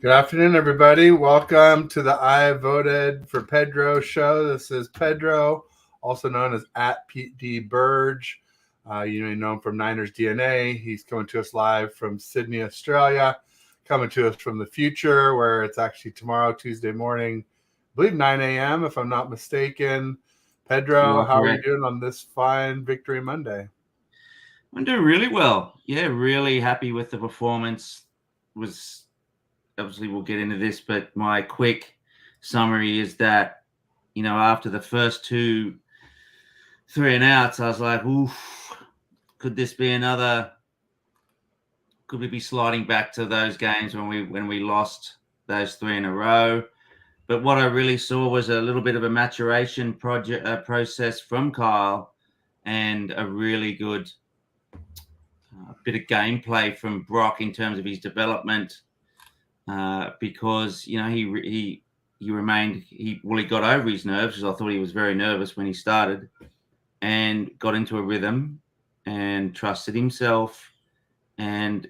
Good afternoon, everybody. Welcome to the I Voted for Pedro show. This is Pedro, also known as at Pete D. Burge. You may know him from Niners DNA. He's coming to us live from Sydney, Australia, coming to us from the future, where it's actually tomorrow, Tuesday morning, I believe 9 a.m., if I'm not mistaken. Pedro, how are you doing on this fine Victory Monday? I'm doing really well. Yeah, really happy with the performance. Obviously we'll get into this, but my quick summary is that, after the first 3 and outs, I was like, oof, could we be sliding back to those games when we lost those 3 in a row? But what I really saw was a little bit of a maturation process from Kyle and a really good bit of gameplay from Brock in terms of his development. Because he got over his nerves, because I thought he was very nervous when he started, and got into a rhythm and trusted himself and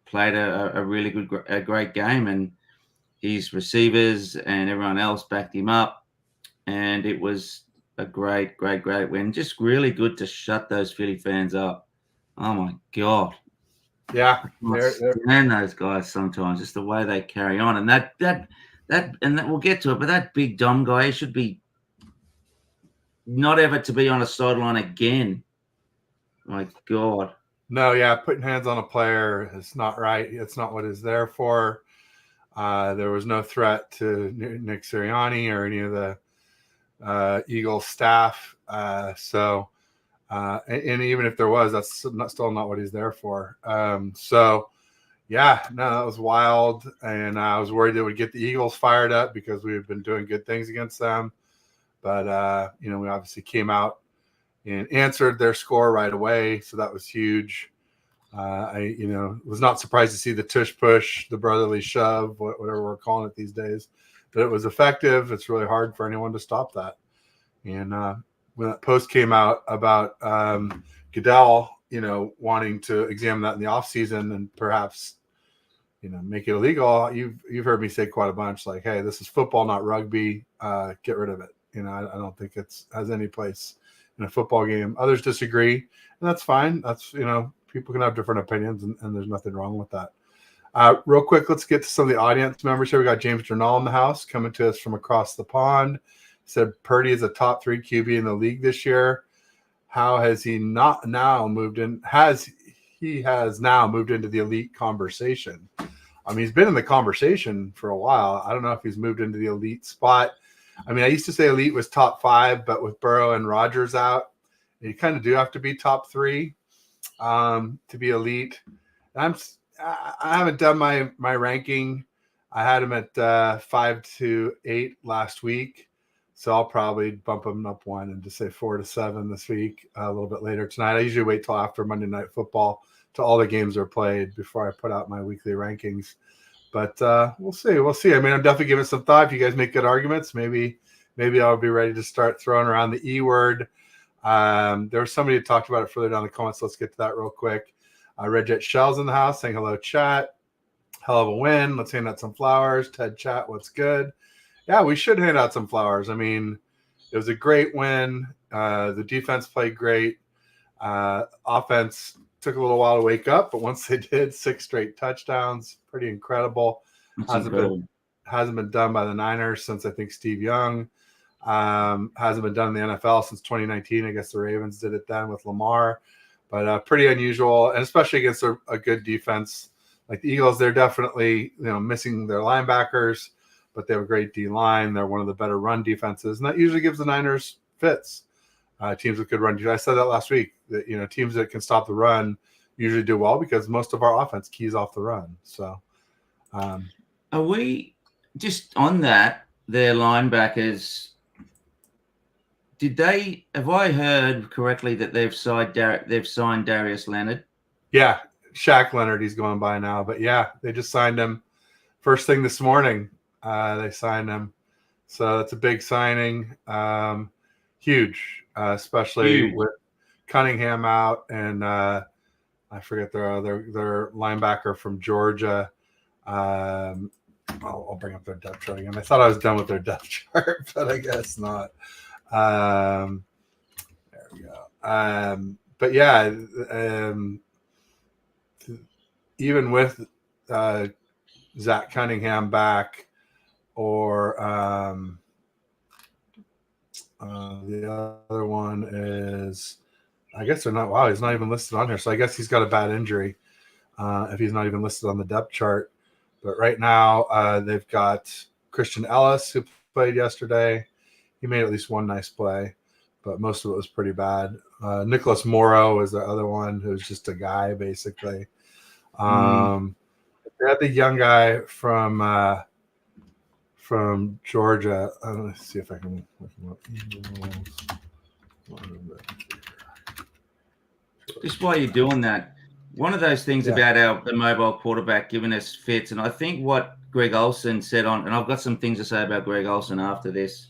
played a really great game, and his receivers and everyone else backed him up, and it was a great win. Just really good to shut those Philly fans up. Oh my God. Yeah, and those guys sometimes, just the way they carry on, and that we'll get to it. But that big dumb guy, he should be not ever to be on a sideline again. My God. No, yeah, putting hands on a player is not right. It's not what it's there for. There was no threat to Nick Sirianni or any of the Eagles staff. And even if there was, that's still not what he's there for. Yeah, no, that was wild. And I was worried it would get the Eagles fired up because we had been doing good things against them. But, we obviously came out and answered their score right away. So that was huge. I was not surprised to see the tush push, the brotherly shove, whatever we're calling it these days. But it was effective. It's really hard for anyone to stop that. And when that post came out about Goodell, wanting to examine that in the offseason and perhaps, make it illegal, you've heard me say quite a bunch, like, hey, this is football, not rugby. Get rid of it. I don't think has any place in a football game. Others disagree, and that's fine. That's, people can have different opinions, and there's nothing wrong with that. Real quick, let's get to some of the audience members here. We got James Durnall in the house coming to us from across the pond. Said Purdy is a top 3 QB in the league this year. How has he not now moved in? He has now moved into the elite conversation? I mean, he's been in the conversation for a while. I don't know if he's moved into the elite spot. I mean, I used to say elite was top 5, but with Burrow and Rodgers out, you kind of do have to be top 3 to be elite. I haven't done my ranking. I had him at 5 to 8 last week. So I'll probably bump them up 1 and just say 4 to 7 this week, a little bit later tonight. I usually wait till after Monday Night Football till all the games are played before I put out my weekly rankings. But we'll see. I mean, I'm definitely giving some thought. If you guys make good arguments, maybe I'll be ready to start throwing around the E word. There was somebody who talked about it further down in the comments. So let's get to that real quick. Red Jet Shell's in the house saying hello, chat. Hell of a win. Let's hand out some flowers. Ted Chat, what's good? Yeah, we should hand out some flowers. I mean, it was a great win. The defense played great. Offense took a little while to wake up, but once they did, 6 straight touchdowns. Pretty incredible. Hasn't been done by the Niners since, I think, Steve Young. Hasn't been done in the NFL since 2019. I guess the Ravens did it then with Lamar. But pretty unusual, and especially against a good defense. Like the Eagles, they're definitely missing their linebackers, but they have a great D-line. They're one of the better run defenses, and that usually gives the Niners fits. Teams with good run defense. I said that last week, that teams that can stop the run usually do well because most of our offense keys off the run. So are we just on that, their linebackers, have I heard correctly that they've signed Darius Leonard? Yeah, Shaq Leonard, he's going by now, but yeah, they just signed him first thing this morning. They signed him, so that's a big signing. Huge, especially with Cunningham out, and I forget their linebacker from Georgia. I'll bring up their depth chart again. I thought I was done with their depth chart, but I guess not. There we go. But yeah, even with Zach Cunningham back, or the other one is, I guess they're not. Wow, he's not even listed on here. So I guess he's got a bad injury if he's not even listed on the depth chart. But right now they've got Christian Ellis, who played yesterday. He made at least one nice play, but most of it was pretty bad. Nicholas Morrow is the other one, who's just a guy, basically. They had the young guy from Georgia. Let's see if I can look him up. Just while you're doing that, one of those things about the mobile quarterback giving us fits, and I think what Greg Olsen said on, and I've got some things to say about Greg Olsen after this.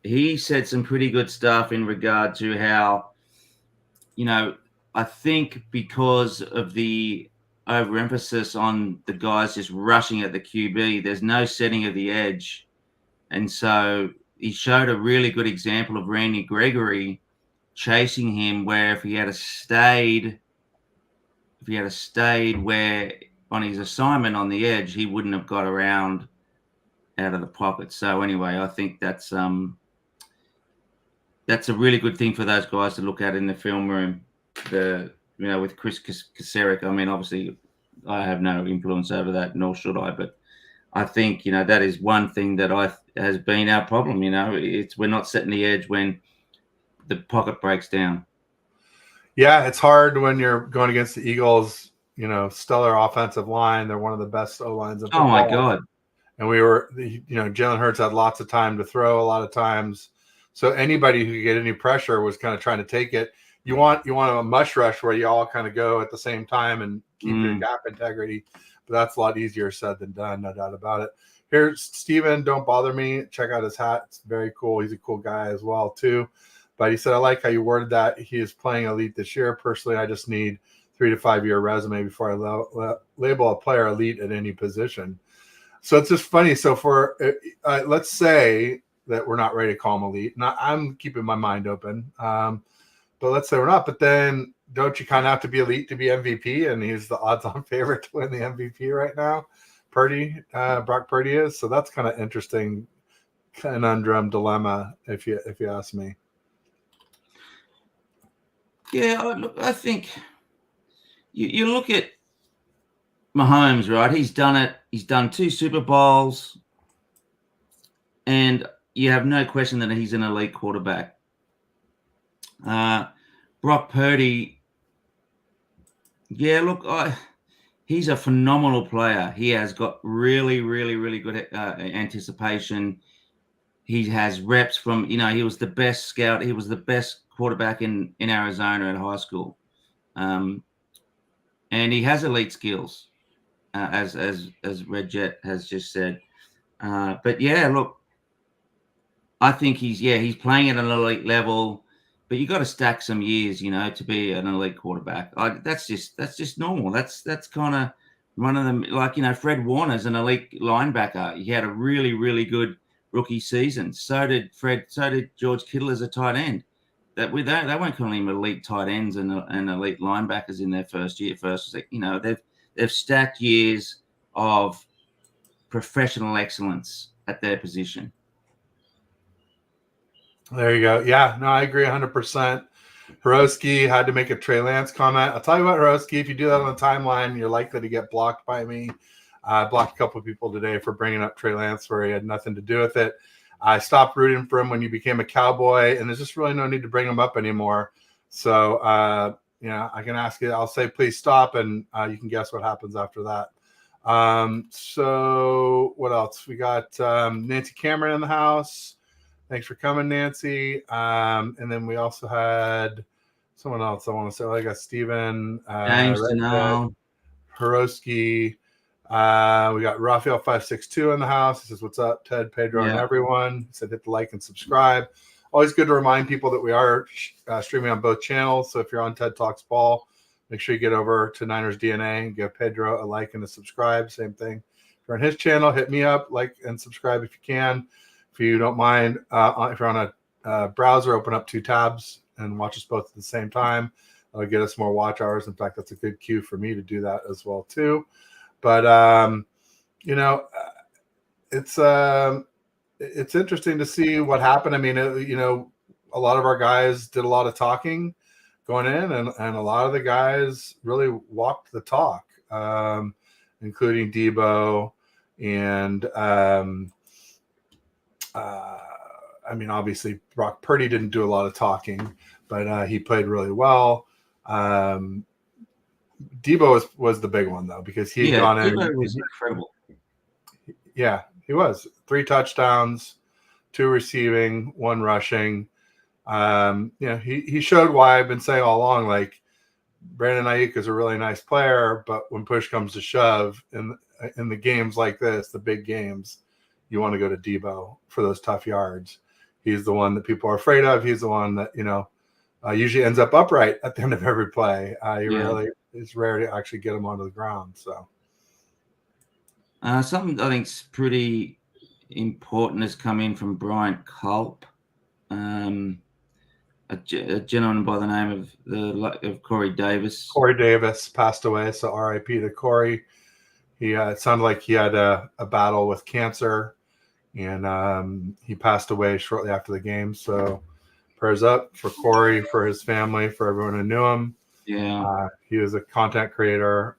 He said some pretty good stuff in regard to how, I think because of the overemphasis on the guys just rushing at the QB, there's no setting of the edge. And so he showed a really good example of Randy Gregory chasing him, where if he had stayed where on his assignment on the edge, he wouldn't have got around out of the pocket. So anyway, I think that's a really good thing for those guys to look at in the film room. With Chris Kacerik, I mean, obviously I have no influence over that, nor should I, but I think, that is one thing that has been our problem. We're not setting the edge when the pocket breaks down. Yeah, it's hard when you're going against the Eagles, stellar offensive line. They're one of the best O-lines in football. Oh my God. And Jalen Hurts had lots of time to throw a lot of times. So anybody who could get any pressure was kind of trying to take it. You want a mush rush where you all kind of go at the same time and keep your gap integrity. But that's a lot easier said than done, no doubt about it. Here's Steven, don't bother me. Check out his hat. It's very cool. He's a cool guy as well, too. But he said, I like how you worded that. He is playing elite this year. Personally, I just need 3 to 5 year resume before I label a player elite at any position. So it's just funny. So for let's say that we're not ready to call him elite. I'm keeping my mind open. But let's say we're not. But then don't you kind of have to be elite to be MVP? And he's the odds-on favorite to win the MVP right now. Brock Purdy is. So that's kind of interesting conundrum dilemma, if you ask me. Yeah, look, I think you look at Mahomes, right? He's done it. He's done 2 Super Bowls, and you have no question that he's an elite quarterback. Brock Purdy, yeah, look, he's a phenomenal player. He has got really, really, really good anticipation. He has reps from, he was the best scout. He was the best quarterback in Arizona at high school. And he has elite skills, as Red Jet has just said. But yeah, look, I think he's playing at an elite level, but you got to stack some years, to be an elite quarterback. That's just normal. That's kind of one of them. Like, Fred Warner's an elite linebacker. He had a really, really good rookie season. So did George Kittle as a tight end. They won't call him elite tight ends and elite linebackers in their first year. They've stacked years of professional excellence at their position. There you go. Yeah, no, I agree 100%. Hiroski had to make a Trey Lance comment. I'll tell you what, Hiroski, if you do that on the timeline, you're likely to get blocked by me. I blocked a couple of people today for bringing up Trey Lance where he had nothing to do with it. I stopped rooting for him when you became a Cowboy, and there's just really no need to bring him up anymore. So, I can ask you. I'll say, please stop, and you can guess what happens after that. So what else? We got Nancy Cameron in the house. Thanks for coming, Nancy. And then we also had someone else I want to say. I got Steven, James Hiroski. We got Raphael 562 in the house. He says, what's up, Ted, Pedro, and everyone? He said, hit the like and subscribe. Always good to remind people that we are streaming on both channels. So if you're on TED Talks Ball, make sure you get over to Niners DNA and give Pedro a like and a subscribe. Same thing you're on his channel, hit me up, like and subscribe if you can. If you don't mind, if you're on a browser, open up 2 tabs and watch us both at the same time. That'll get us more watch hours. In fact, that's a good cue for me to do that as well too. But it's interesting to see what happened. I mean, a lot of our guys did a lot of talking going in, and a lot of the guys really walked the talk, including Debo and I mean, obviously Brock Purdy didn't do a lot of talking, but he played really well. Debo was the big one though, because he had gone in. Debo was incredible. Yeah, he was 3 touchdowns, 2 receiving, 1 rushing. He showed why I've been saying all along, like Brandon Ayuk is a really nice player, but when push comes to shove in the games like this, the big games, you want to go to Debo for those tough yards. He's the one that people are afraid of. He's the one that, usually ends up upright at the end of every play. It's rare to actually get him onto the ground. So something I think's pretty important has come in from Bryant Culp, a gentleman by the name of Corey Davis. Corey Davis passed away, so R.I.P. to Corey. It sounded like he had a battle with cancer, and he passed away shortly after the game. So prayers up for Corey, for his family, for everyone who knew him. Yeah. He was a content creator,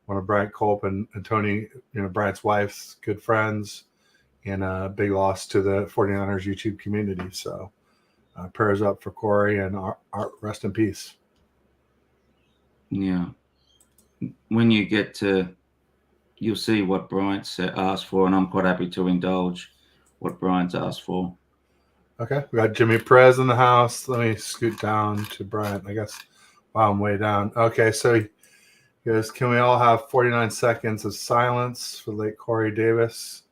one of Bryant Culp and Tony, Bryant's wife's good friends, and a big loss to the 49ers YouTube community. So prayers up for Corey, and rest in peace. Yeah. When you get to, you'll see what Bryant's asked for, and I'm quite happy to indulge what Bryant's asked for. Okay, we got Jimmy Perez in the house. Let me scoot down to Bryant, I guess. Wow, I'm way down. Okay, so he goes, can we all have 49 seconds of silence for late Corey Davis?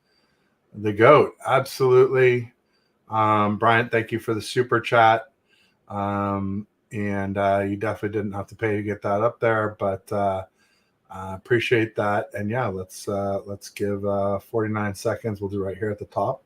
The GOAT, absolutely. Bryant, thank you for the super chat. And you definitely didn't have to pay to get that up there, but appreciate that. And yeah, let's give 49 seconds. We'll do right here at the top.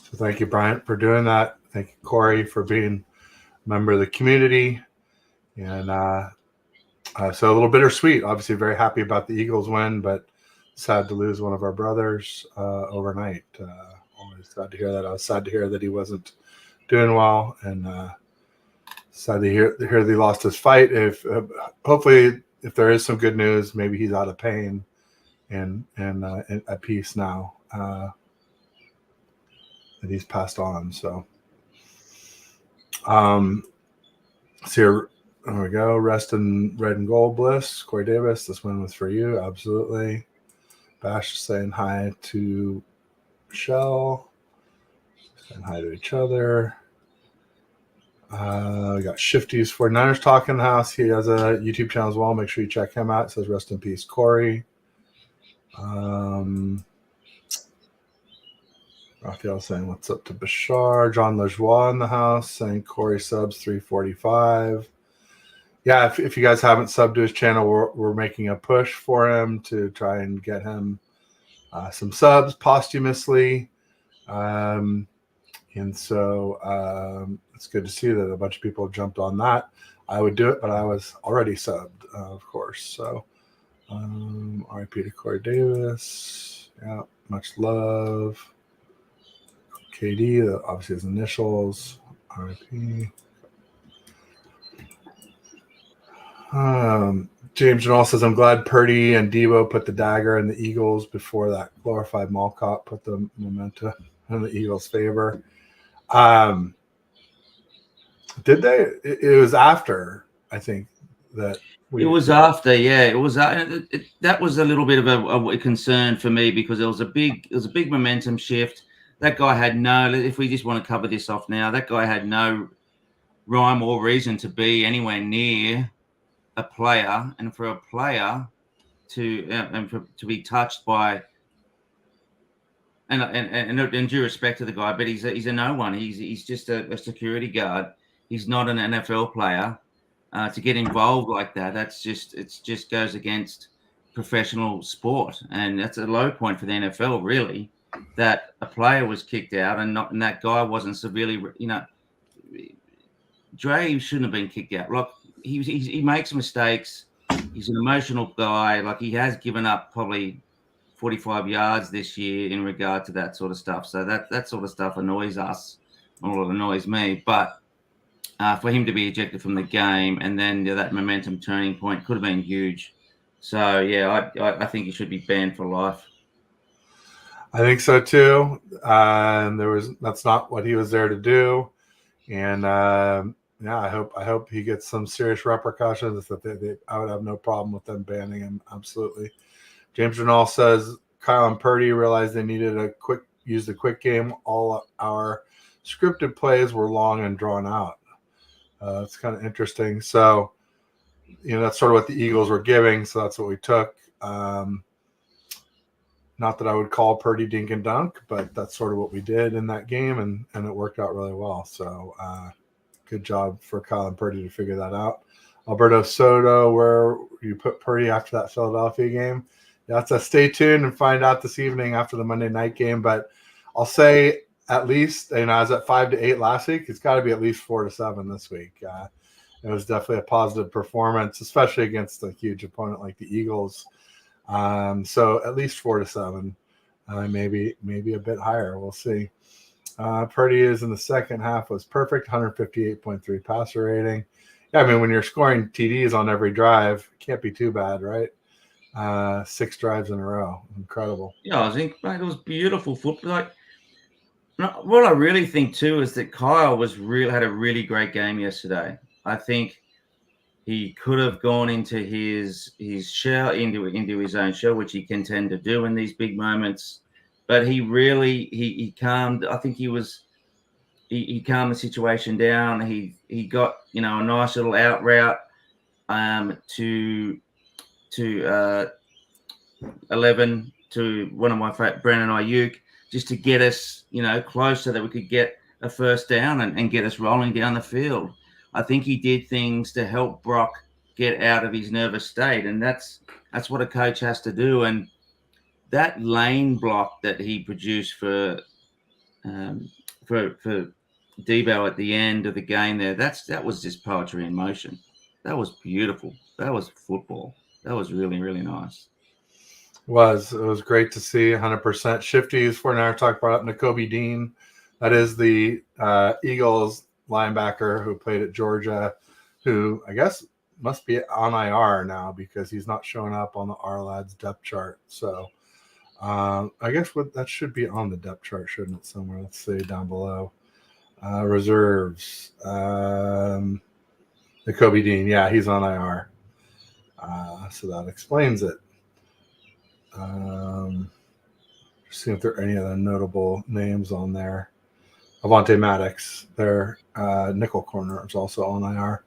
So thank you, Bryant, for doing that. Thank you, Corey, for being a member of the community. And so a little bittersweet. Obviously, very happy about the Eagles win, but sad to lose one of our brothers overnight. Always sad to hear that. I was sad to hear that he wasn't doing well, and sad to hear that he lost his fight. Hopefully, if there is some good news, maybe he's out of pain and at peace now. That he's passed on. So, here we go. Rest in red and gold bliss. Corey Davis, this one was for you. Absolutely. Bash saying hi to Michelle. Saying hi to each other. We got Shifty's 49ers Talk in the house. He has a YouTube channel as well. Make sure you check him out. It says rest in peace, Corey. Raphael saying what's up to Bashar. John Lajoie in the house saying Corey subs 345. Yeah, if you guys haven't subbed to his channel, we're making a push for him to try and get him some subs posthumously. And so it's good to see that a bunch of people jumped on that. I would do it, but I was already subbed, of course. So RIP to Corey Davis. Yeah, much love. KD, obviously his initials. RIP. James Janal says, I'm glad Purdy and Debo put the dagger in the Eagles before that glorified mall cop put the memento in the Eagles' favor. Did they? It was after, I think, that it was after. Yeah, it was. That was a little bit of a concern for me because it was a big momentum shift. That guy had no. If we just want to cover this off now, that guy had no rhyme or reason to be anywhere near a player, and for a player to be touched by. And due respect to the guy, but he's a no one. He's just a security guard. He's not an NFL player. To get involved like that, it just goes against professional sport, and that's a low point for the NFL. Really, that a player was kicked out and that guy wasn't severely. Dre shouldn't have been kicked out. Like he makes mistakes. He's an emotional guy. Like he has given up probably 45 yards this year in regard to that sort of stuff. So that sort of stuff annoys us, or it annoys me. But for him to be ejected from the game and then that momentum turning point could have been huge. So yeah, I think he should be banned for life. I think so too. That's not what he was there to do, and I hope he gets some serious repercussions. That I would have no problem with them banning him. Absolutely. James Renal says Kyle and Purdy realized they needed use the quick game. All our scripted plays were long and drawn out. It's kind of interesting. So, that's sort of what the Eagles were giving. So that's what we took. Not that I would call Purdy dink and dunk, but that's sort of what we did in that game, and it worked out really well. So good job for Kyle and Purdy to figure that out. Alberto Soto, where you put Purdy after that Philadelphia game. That's a stay tuned and find out this evening after the Monday night game. But I'll say at least, I was at 5-8 last week. It's got to be at least 4-7 this week. It was definitely a positive performance, especially against a huge opponent like the Eagles. So at least 4-7, maybe a bit higher. We'll see. Purdy is in the second half was perfect, 158.3 passer rating. Yeah, I mean, when you're scoring TDs on every drive, it can't be too bad, right? 6 drives in a row. Incredible. Yeah, I think it was beautiful football. Like, what I really think too is that Kyle had a really great game yesterday. I think he could have gone into his shell, into his own shell, which he can tend to do in these big moments. But he really he calmed. I think he calmed the situation down. He got a nice little out route to 11 to one of my favorite, Brandon Ayuk, just to get us close so that we could get a first down and get us rolling down the field. I think he did things to help Brock get out of his nervous state, and that's what a coach has to do. And that lane block that he produced for Debo at the end of the game that was just poetry in motion. That was beautiful. That was football. That was really, really nice. It was great to see 100% Shifties. 49er talk brought up Nakobe Dean. That is the Eagles linebacker who played at Georgia, who I guess must be on IR now because he's not showing up on the R-Lads depth chart. So I guess that should be on the depth chart, shouldn't it, somewhere? Let's see down below. Reserves. Nakobe Dean. Yeah, he's on IR. So that explains it. See if there are any other notable names on there. Avonte Maddox, their nickel corner, is also on IR.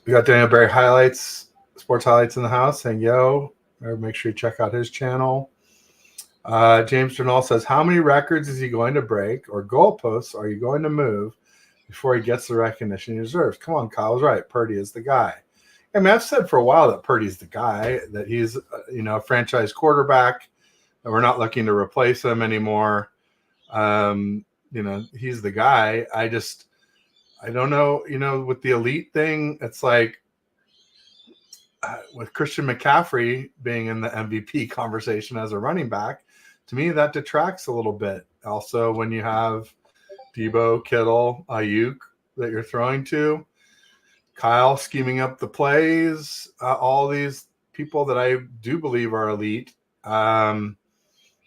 We got Daniel Berry sports highlights in the house, saying, yo, make sure you check out his channel. James Journal says, how many records is he going to break or goalposts are you going to move before he gets the recognition he deserves? Come on, Kyle's right. Purdy is the guy. I mean, I've said for a while that Purdy's the guy, that he's, a franchise quarterback, and we're not looking to replace him anymore. He's the guy. I don't know, with the elite thing, it's like with Christian McCaffrey being in the MVP conversation as a running back, to me, that detracts a little bit. Also, when you have Debo, Kittle, Ayuk that you're throwing to, Kyle scheming up the plays, all these people that I do believe are elite. Then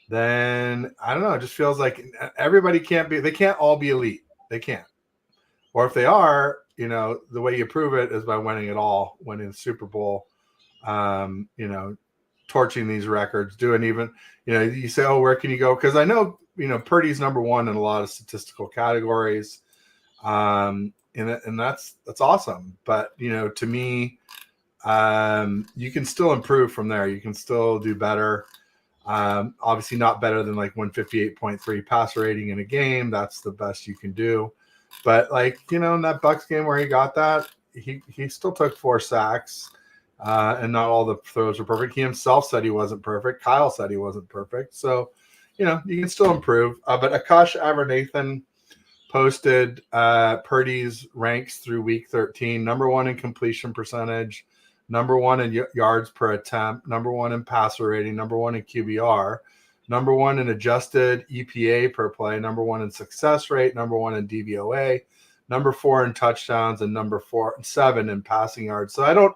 I don't know. It just feels like everybody they can't all be elite. They can't. Or if they are, the way you prove it is by winning it all, winning the Super Bowl, torching these records, doing even, you say, oh, where can you go? Because I know, Purdy's number one in a lot of statistical categories. And that's awesome. But, to me, you can still improve from there. You can still do better. Obviously not better than like 158.3 passer rating in a game. That's the best you can do. But in that Bucks game where he got that, he still took 4 sacks, and not all the throws were perfect. He himself said he wasn't perfect. Kyle said he wasn't perfect. So, you can still improve. But Akash Avarnathan posted Purdy's ranks through week 13, number 1 in completion percentage, number 1 in yards per attempt, number 1 in passer rating, number 1 in QBR, number 1 in adjusted EPA per play, number 1 in success rate, number 1 in DVOA, number 4 in touchdowns, and number 7 in passing yards. So I don't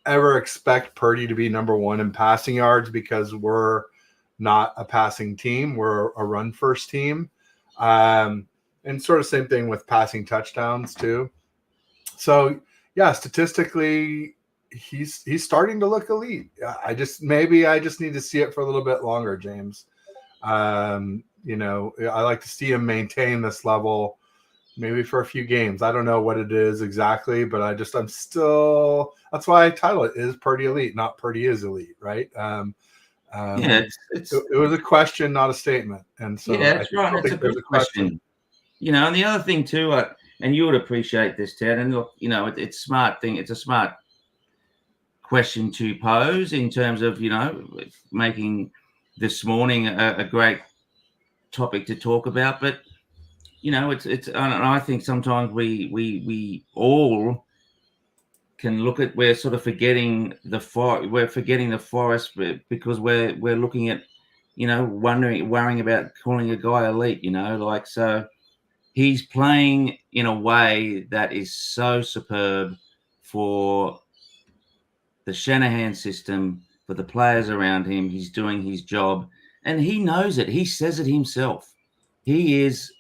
ever expect Purdy to be number 1 in passing yards because we're not a passing team. We're a run first team. And sort of same thing with passing touchdowns too. So yeah, statistically, he's starting to look elite. I just need to see it for a little bit longer, James. I like to see him maintain this level maybe for a few games. I don't know what it is exactly, but I'm still, that's why I title it is Purdy Elite, not Purdy is Elite, right? It was a question, not a statement. And so yeah, that's right. It's a good question. And the other thing too, and you would appreciate this, Ted, and look, it's smart thing. It's a smart question to pose in terms of, making this morning a great topic to talk about. But, it's, and I think sometimes we all can look at, we're sort of forgetting the forest because we're looking at, worrying about calling a guy elite, so he's playing in a way that is so superb for the Shanahan system, for the players around him. He's doing his job, and he knows it. He says it himself. He is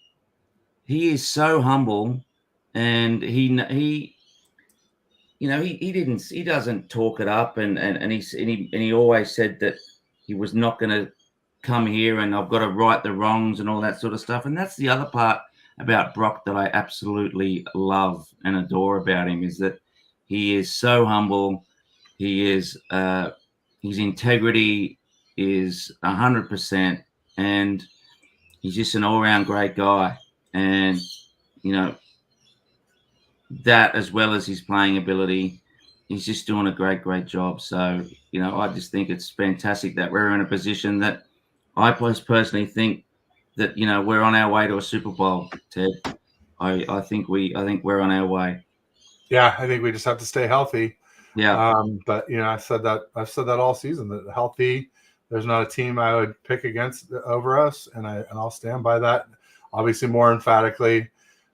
so humble, and he doesn't talk it up, and he always said that he was not going to come here and I've got to right the wrongs and all that sort of stuff. And that's the other part about Brock that I absolutely love and adore about him, is that he is so humble. He is his integrity is 100%, and he's just an all-round great guy. And that, as well as his playing ability, he's just doing a great job. So I just think it's fantastic that we're in a position that I personally think that we're on our way to a Super Bowl, Ted. I think we're on our way. Yeah, I think we just have to stay healthy. Yeah. But I've said that all season, that healthy, there's not a team I would pick against over us, and I'll stand by that. Obviously, more emphatically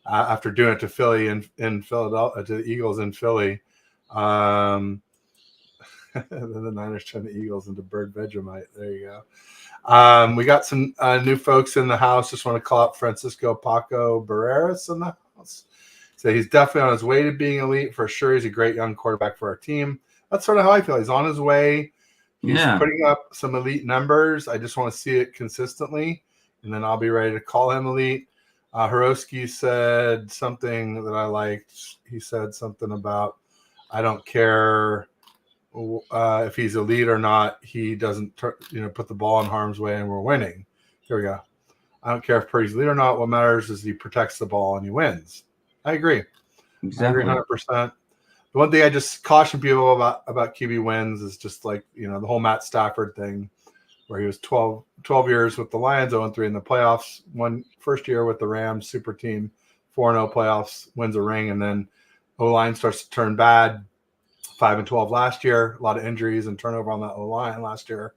after doing it to Philly in Philadelphia, to the Eagles in Philly. Then the Niners turned the Eagles into bird Vegemite. There you go. We got some new folks in the house. Just want to call out Francisco Paco Barreras in the house. So he's definitely on his way to being elite for sure. He's a great young quarterback for our team. That's sort of how I feel. He's on his way. He's putting up some elite numbers. I just want to see it consistently, and then I'll be ready to call him elite. Hiroski said something that I liked. He said something about, I don't care if he's elite or not. He doesn't, put the ball in harm's way, and we're winning. Here we go. I don't care if Purdy's elite or not. What matters is he protects the ball and he wins. I agree. Exactly. I agree 100%. The one thing I just caution people about QB wins is just the whole Matt Stafford thing, where he was 12 years with the Lions, 0-3 in the playoffs, first year with the Rams super team, 4-0 playoffs, wins a ring, and then O-line starts to turn bad. 5-12 last year, a lot of injuries and turnover on that O-line last year.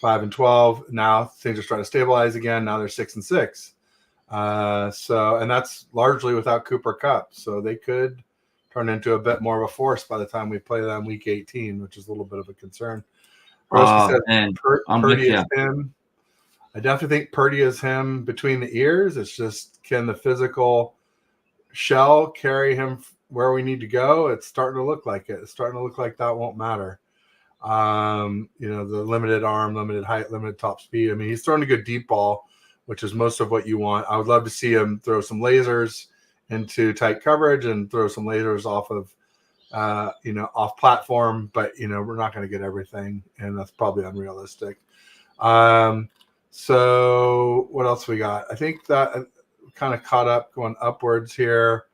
5-12. Now things are starting to stabilize again. Now they're 6-6. And that's largely without Cooper Kupp. So they could turn into a bit more of a force by the time we play them week 18, which is a little bit of a concern. Roski said I'm Purdy with is him. I definitely think Purdy is him between the ears. It's just, can the physical shell carry him where we need to go? It's starting to look like it. It's starting to look like that won't matter. The limited arm, limited height, limited top speed. I mean, he's throwing a good deep ball, which is most of what you want. I would love to see him throw some lasers into tight coverage and throw some lasers off of, off platform, but we're not going to get everything, and that's probably unrealistic. So what else we got? I think that kind of caught up going upwards here.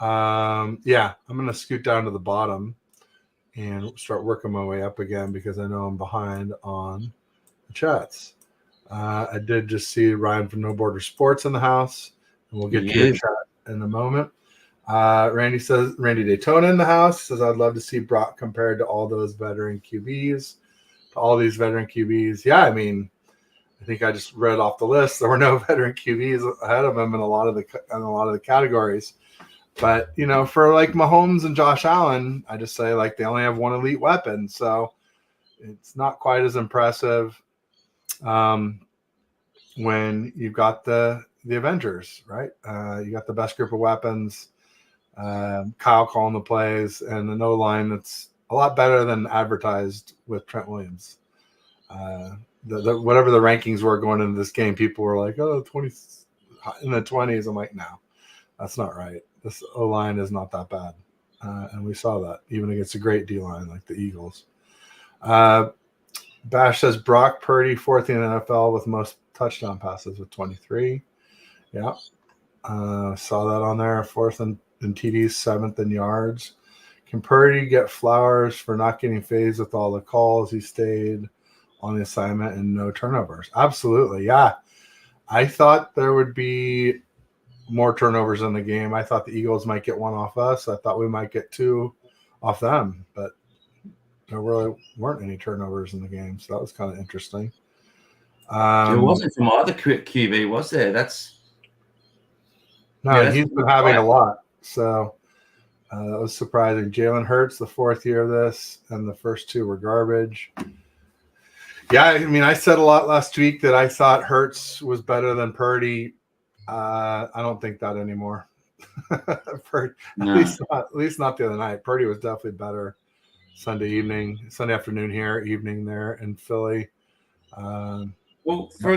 I'm going to scoot down to the bottom and start working my way up again because I know I'm behind on the chats. I did just see Ryan from No Border Sports in the house, and we'll get to your chat in a moment. Randy Daytona in the house says, I'd love to see Brock compared to all those veteran QBs, to all these veteran QBs. Yeah, I mean, I think I just read off the list. There were no veteran QBs ahead of him in a lot of the categories. But, for like Mahomes and Josh Allen, I just say like they only have one elite weapon. So it's not quite as impressive when you've got the Avengers, right? You got the best group of weapons, Kyle calling the plays, and an O-line that's a lot better than advertised with Trent Williams. Whatever the rankings were going into this game, people were like, 20 in the 20s. I'm like, no, that's not right. This O-line is not that bad. And we saw that even against a great D-line like the Eagles. Bash says Brock Purdy, 4th in the NFL with most touchdown passes with 23. Yeah. Saw that on there. 4th in TDs, 7th in yards. Can Purdy get flowers for not getting phased with all the calls? He stayed on the assignment and no turnovers. Absolutely. Yeah. I thought there would be more turnovers in the game. I thought the Eagles might get one off us. I thought we might get 2 off them, but there really weren't any turnovers in the game. So that was kind of interesting. There wasn't from either QB, was there? He's been having a lot. So that was surprising. Jalen Hurts, the 4th year of this, and the first 2 were garbage. Yeah, I mean, I said a lot last week that I thought Hurts was better than Purdy. I don't think that anymore. At least not the other night. Purdy was definitely better Sunday afternoon here, evening there in Philly. For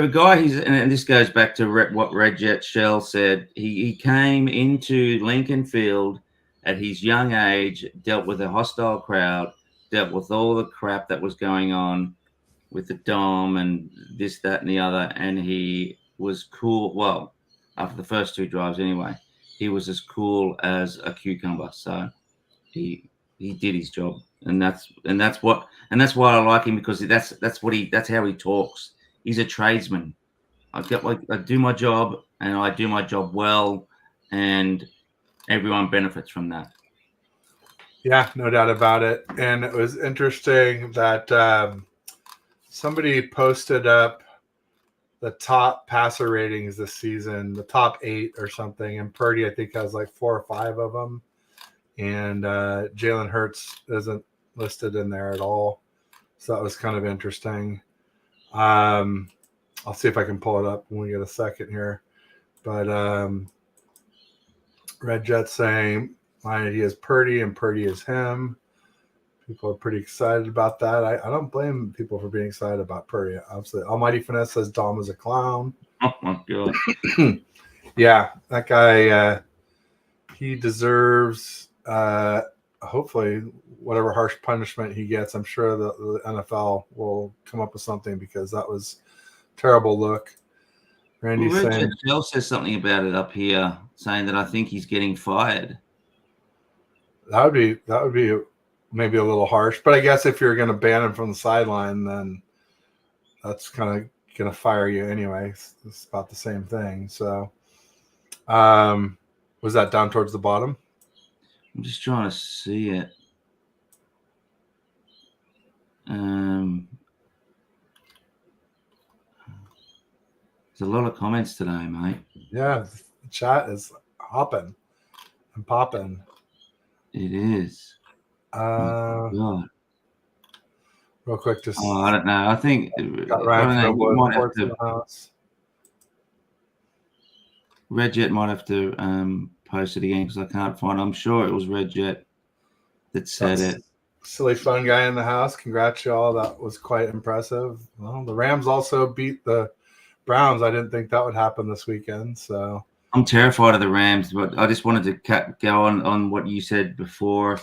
a guy, and this goes back to what Red Jet Shell said. He came into Lincoln Field at his young age, dealt with a hostile crowd, dealt with all the crap that was going on with the Dom and this, that, and the other, and he was cool. Well, after the first 2 drives, anyway, he was as cool as a cucumber. So he did his job, and that's why I like him, because that's how he talks. He's a tradesman. I do my job, and I do my job well, and everyone benefits from that. Yeah, no doubt about it. And it was interesting that somebody posted up the top passer ratings this season, the top 8 or something, and Purdy I think has like 4 or 5 of them, and Jalen Hurts isn't listed in there at all. So that was kind of interesting. I'll see if I can pull it up when we get a second here. But Red Jet saying my idea is Purdy and Purdy is him. People are pretty excited about that. I don't blame people for being excited about Purdy. Obviously, Almighty Finesse says Dom is a clown. Oh my God. Yeah, that guy, he deserves hopefully whatever harsh punishment he gets. I'm sure the NFL will come up with something, because that was a terrible look. Randy's saying Jill says something about it up here, saying that I think he's getting fired. That would be maybe a little harsh, but I guess if you're going to ban him from the sideline, then that's kind of going to fire you anyway. It's about the same thing. So, was that down towards the bottom? I'm just trying to see it. There's a lot of comments today, mate. Yeah, the chat is hopping. and popping. It is. Real quick, just I don't know. I think got Ryan from you might have in to. the house. Red Jet might have to post it again because I can't find. I'm sure it was Red Jet that said it. Silly fun guy in the house. Congrats, y'all. That was quite impressive. Well, the Rams also beat the Browns. I didn't think that would happen this weekend. So I'm terrified of the Rams, but I just wanted to go on what you said before,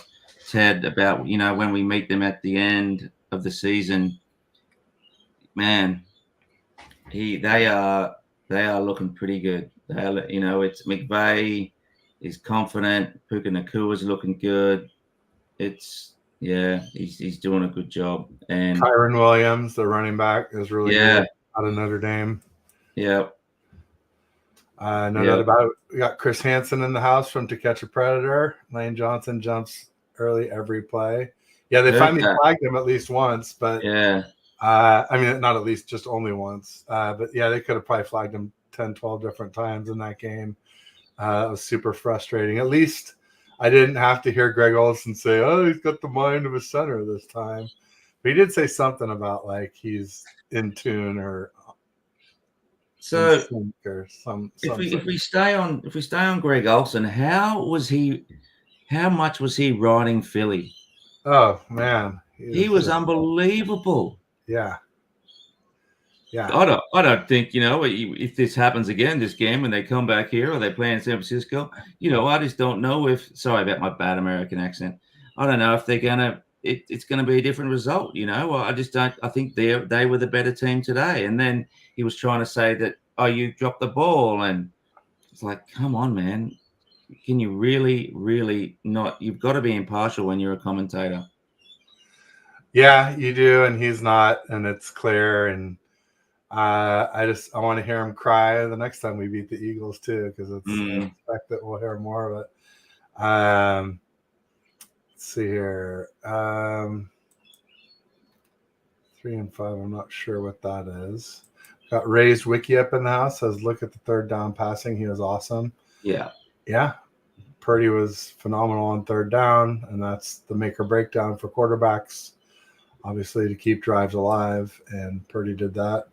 Ted, about when we meet them at the end of the season. Man, they are looking pretty good. They are, it's McVay is confident. Puka Nakua's looking good. He's doing a good job. And Kyron Williams, the running back, is really good out of Notre Dame. Yeah. No doubt about it. We got Chris Hansen in the house from To Catch a Predator. Lane Johnson jumps early every play. Yeah, they finally flagged him at least once, but I mean, not at least, just only once. But yeah, they could have probably flagged him 10, 12 different times in that game. It was super frustrating. At least I didn't have to hear Greg Olsen say, "Oh, he's got the mind of a center this time." But he did say something about like he's in tune or so. Or some if we stay on Greg Olsen, how much was he riding Philly? Oh man, he was unbelievable. Yeah. I don't think if this happens again, this game, when they come back here or they play in San Francisco, I just don't know if. Sorry about my bad American accent. I don't know if they're gonna. It's going to be a different result. I just don't. I think they were the better team today. And then he was trying to say that, oh, you dropped the ball, and it's like, come on, man. Can you really, really not? You've got to be impartial when you're a commentator. Yeah, you do, and he's not, and it's clear. And I want to hear him cry the next time we beat the Eagles too, because I expect that we'll hear more of it. Let's see here. 3 and 5. I'm not sure what that is. Got Raised Wiki up in the house. Says, look at the third down passing. He was awesome. Yeah. Purdy was phenomenal on third down, and that's the make or break down for quarterbacks, obviously, to keep drives alive. And Purdy did that.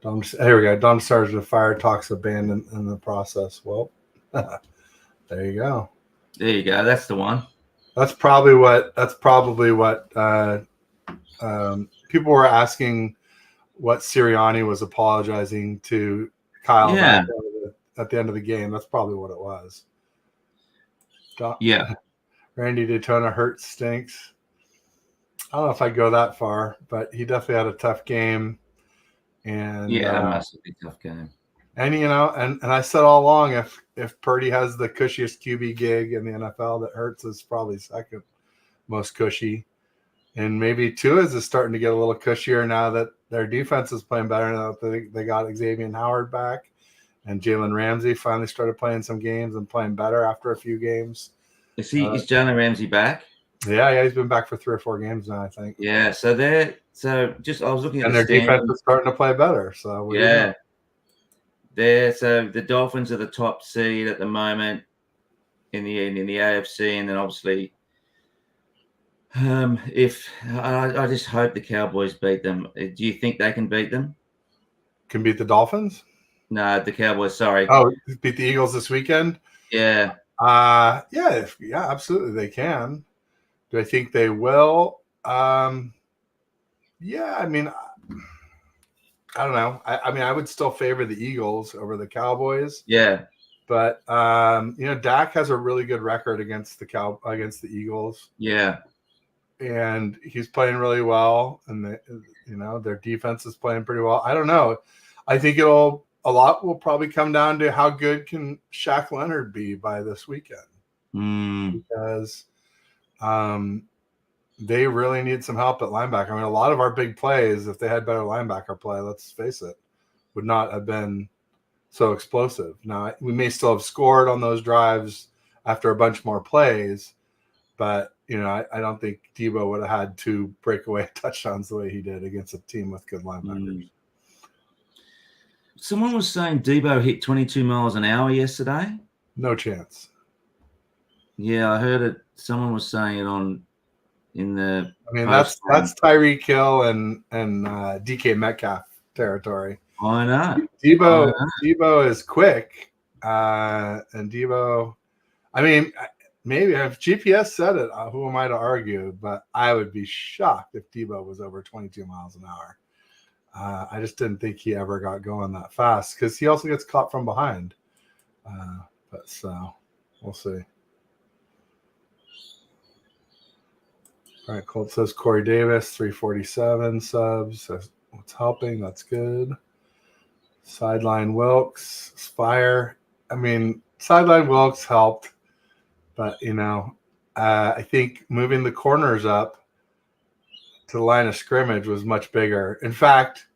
Here we go. Dom Sargent of Fire talks abandoned in the process. Well, there you go. There you go. That's the one. That's probably what people were asking what Sirianni was apologizing to Kyle about at the end of the game. That's probably what it was. Randy Daytona hurts stinks. I don't know if I'd go that far, but he definitely had a tough game. And that must be a tough game. And and I said all along, if Purdy has the cushiest QB gig in the NFL, that Hurts is probably second most cushy. And maybe Tua's is starting to get a little cushier now that their defense is playing better. Now that they got Xavier Howard back, and Jalen Ramsey finally started playing some games and playing better after a few games. Is Jalen Ramsey back? Yeah, he's been back for 3 or 4 games now, I think. Yeah, so I was looking at their defense is starting to play better. So so the Dolphins are the top seed at the moment in the AFC, and then obviously, if I just hope the Cowboys beat them. Do you think they can beat them? Can beat the Dolphins? No, the Cowboys. Sorry. Oh, beat the Eagles this weekend? Yeah. Yeah, absolutely they can. Do I think they will? Yeah, I mean, I don't know. I would still favor the Eagles over the Cowboys. Yeah. But Dak has a really good record against the Eagles. Yeah. And he's playing really well, and their defense is playing pretty well. I don't know. I think a lot will probably come down to how good can Shaq Leonard be by this weekend. Because they really need some help at linebacker. I mean, a lot of our big plays, if they had better linebacker play, let's face it, would not have been so explosive. Now, we may still have scored on those drives after a bunch more plays, but, I don't think Debo would have had 2 breakaway touchdowns the way he did against a team with good linebackers. Someone was saying Debo hit 22 miles an hour yesterday. No chance. Yeah, I heard it. Someone was saying it in the. I mean, that's Tyreek Hill and DK Metcalf territory. I know. Debo is quick, and Debo. I mean, maybe if GPS said it, who am I to argue? But I would be shocked if Debo was over 22 miles an hour. I just didn't think he ever got going that fast because he also gets caught from behind. But so we'll see. All right, Colt says Corey Davis, 347 subs. What's helping? That's good. Sideline Wilkes, Spire. I mean, Sideline Wilkes helped, but I think moving the corners up to the line of scrimmage was much bigger. In fact,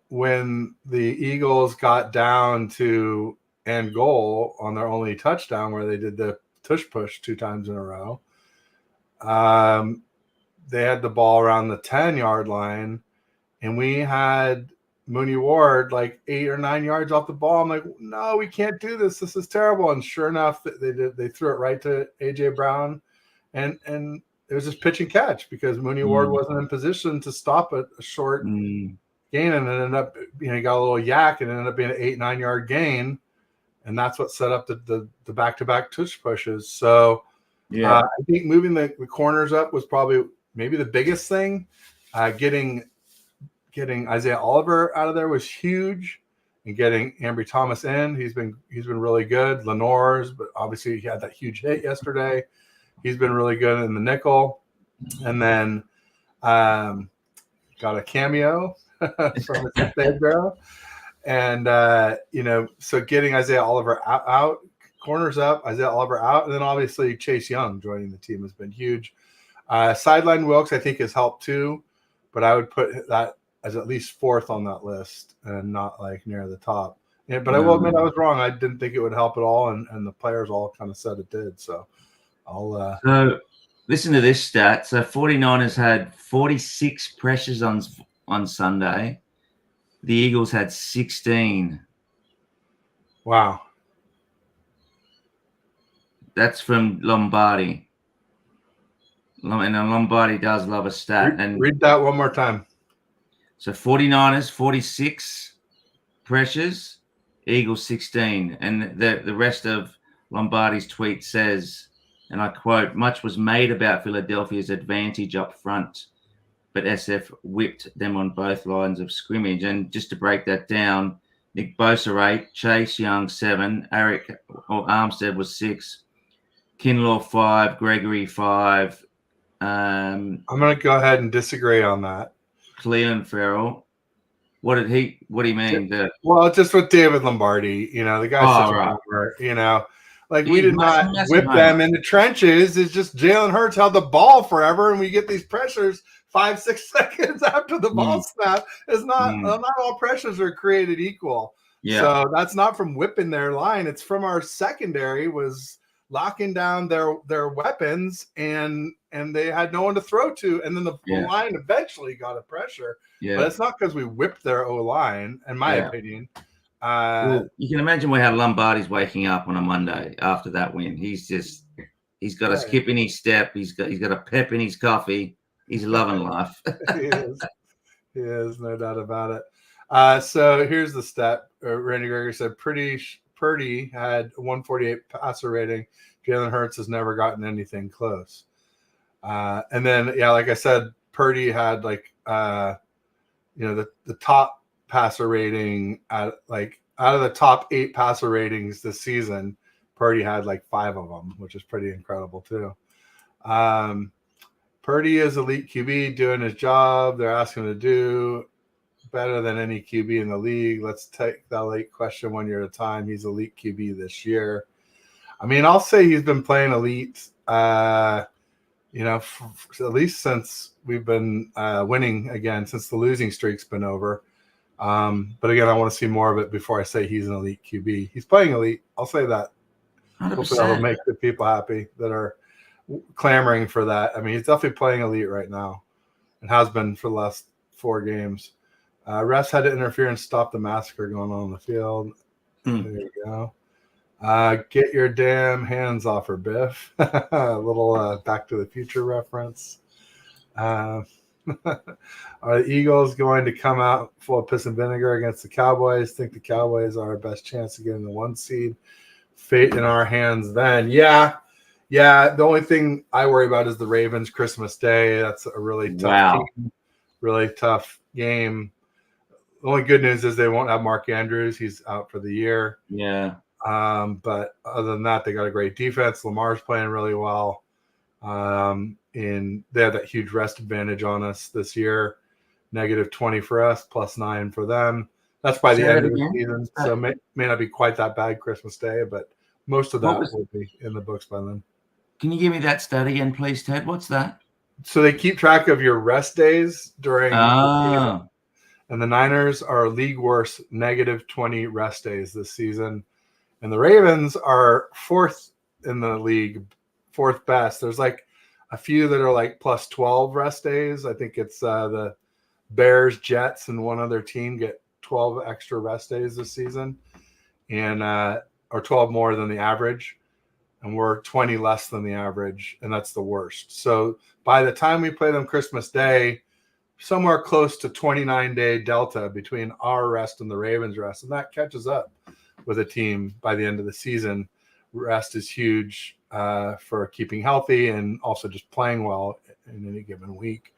when the Eagles got down to end goal on their only touchdown, where they did the tush push 2 times in a row, they had the ball around the 10-yard line, and we had Mooney Ward like 8 or 9 yards off the ball. I'm like, no, we can't do this. This is terrible. And sure enough, they threw it right to AJ Brown, and it was just pitch and catch because Mooney Ward wasn't in position to stop a short gain, and it ended up, he got a little yak, and it ended up being an 8-9 yard gain, and that's what set up the back-to-back tush pushes. So I think moving the corners up was probably maybe the biggest thing. Getting Isaiah Oliver out of there was huge, and getting Ambry Thomas in, he's been really good. Lenore's, but obviously he had that huge hit yesterday. He's been really good in the nickel, and then got a cameo from Pedro, and so getting Isaiah Oliver out, corners up, Isaiah Oliver out, and then obviously Chase Young joining the team has been huge. Sideline Wilkes, I think, has helped too, but I would put that as at least 4th on that list and not like near the top. Yeah, but I will admit I was wrong. I didn't think it would help at all, and the players all kind of said it did. So I'll. So listen to this stat. So 49ers had 46 pressures on Sunday. The Eagles had 16. Wow. That's from Lombardi. And Lombardi does love a stat. Read that one more time. So 49ers, 46 pressures, Eagles 16. And the rest of Lombardi's tweet says, and I quote, much was made about Philadelphia's advantage up front, but SF whipped them on both lines of scrimmage. And just to break that down, Nick Bosa 8, Chase Young 7, Armstead was 6, Kinlaw 5, Gregory 5. I'm going to go ahead and disagree on that. Cleveland Farrell. What do you mean? Well, just with David Lombardi, the guy's such a homer, like we did not whip them in the trenches. It's just Jalen Hurts held the ball forever, and we get these pressures 5-6 seconds after the ball snap. It's not all pressures are created equal. Yeah. So that's not from whipping their line. It's from our secondary was locking down their weapons, and they had no one to throw to, and then the line eventually got a pressure. Yeah. But it's not because we whipped their O-line, in my opinion. Well, you can imagine how Lombardi's waking up on a Monday after that win. He's got a skip in his step. He's got a pep in his coffee. He's loving life. He is, no doubt about it. So here's the stat. Randy Gregory said Purdy had 148 passer rating. Jalen Hurts has never gotten anything close. And then, like I said, Purdy had the top passer rating out of the top 8 passer ratings this season. Purdy had 5 of them, which is pretty incredible too. Purdy is elite QB doing his job. They're asking him to do better than any QB in the league. Let's take that late question one year at a time. He's elite QB this year. I mean, I'll say he's been playing elite, for at least since we've been winning again, since the losing streak's been over. But again, I want to see more of it before I say he's an elite QB. He's playing elite. I'll say that. 100%. Hopefully that'll make the people happy that are clamoring for that. I mean, he's definitely playing elite right now and has been for the last 4 games. Refs had to interfere and stop the massacre going on in the field. There you go. Get your damn hands off her, Biff. A little Back to the Future reference. Are the Eagles going to come out full of piss and vinegar against the Cowboys? Think the Cowboys are our best chance to get in the 1 seed? Fate in our hands then. Yeah. The only thing I worry about is the Ravens Christmas Day. That's a really tough team, really tough game. The only good news is they won't have Mark Andrews. He's out for the year. Yeah. But other than that, they got a great defense. Lamar's playing really well. And they have that huge rest advantage on us this year. -20 for us, +9 for them. That's by the end of the season. So may not be quite that bad Christmas Day, but most of that will be in the books by then. Can you give me that stat again, please, Ted? What's that? So they keep track of your rest days during the season. And the Niners are league worst, -20 rest days this season. And the Ravens are 4th in the league, 4th best. There's like a few that are like +12 rest days. I think it's the Bears, Jets, and one other team get 12 extra rest days this season, and or 12 more than the average. And we're 20 less than the average, and that's the worst. So by the time we play them Christmas Day, somewhere close to 29-day delta between our rest and the Ravens rest, and that catches up with a team by the end of the season. Rest is huge for keeping healthy and also just playing well in any given week.